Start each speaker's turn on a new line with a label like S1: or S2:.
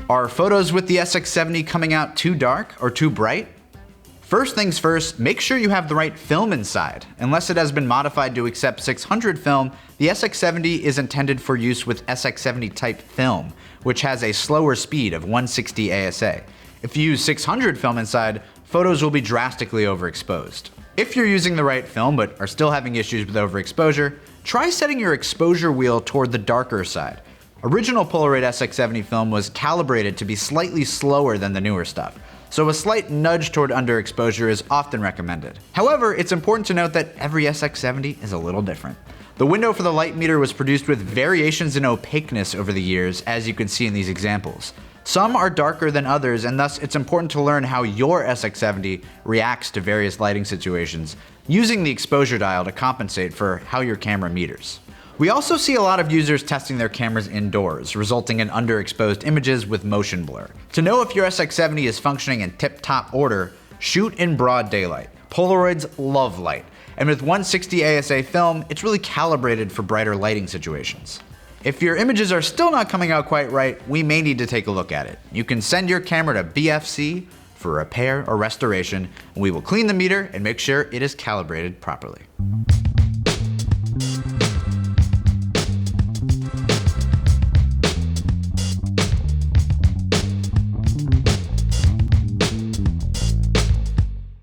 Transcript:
S1: Are photos with the SX-70 coming out too dark or too bright? First things first, make sure you have the right film inside. Unless it has been modified to accept 600 film, the SX-70 is intended for use with SX-70 type film, which has a slower speed of 160 ASA. If you use 600 film inside, photos will be drastically overexposed. If you're using the right film but are still having issues with overexposure, try setting your exposure wheel toward the darker side. Original Polaroid SX-70 film was calibrated to be slightly slower than the newer stuff, so a slight nudge toward underexposure is often recommended. However, it's important to note that every SX-70 is a little different. The window for the light meter was produced with variations in opaqueness over the years, as you can see in these examples. Some are darker than others, and thus it's important to learn how your SX-70 reacts to various lighting situations, using the exposure dial to compensate for how your camera meters. We also see a lot of users testing their cameras indoors, resulting in underexposed images with motion blur. To know if your SX-70 is functioning in tip-top order, shoot in broad daylight. Polaroids love light, and with 160 ASA film, it's really calibrated for brighter lighting situations. If your images are still not coming out quite right, we may need to take a look at it. You can send your camera to BFC for repair or restoration, and we will clean the meter and make sure it is calibrated properly.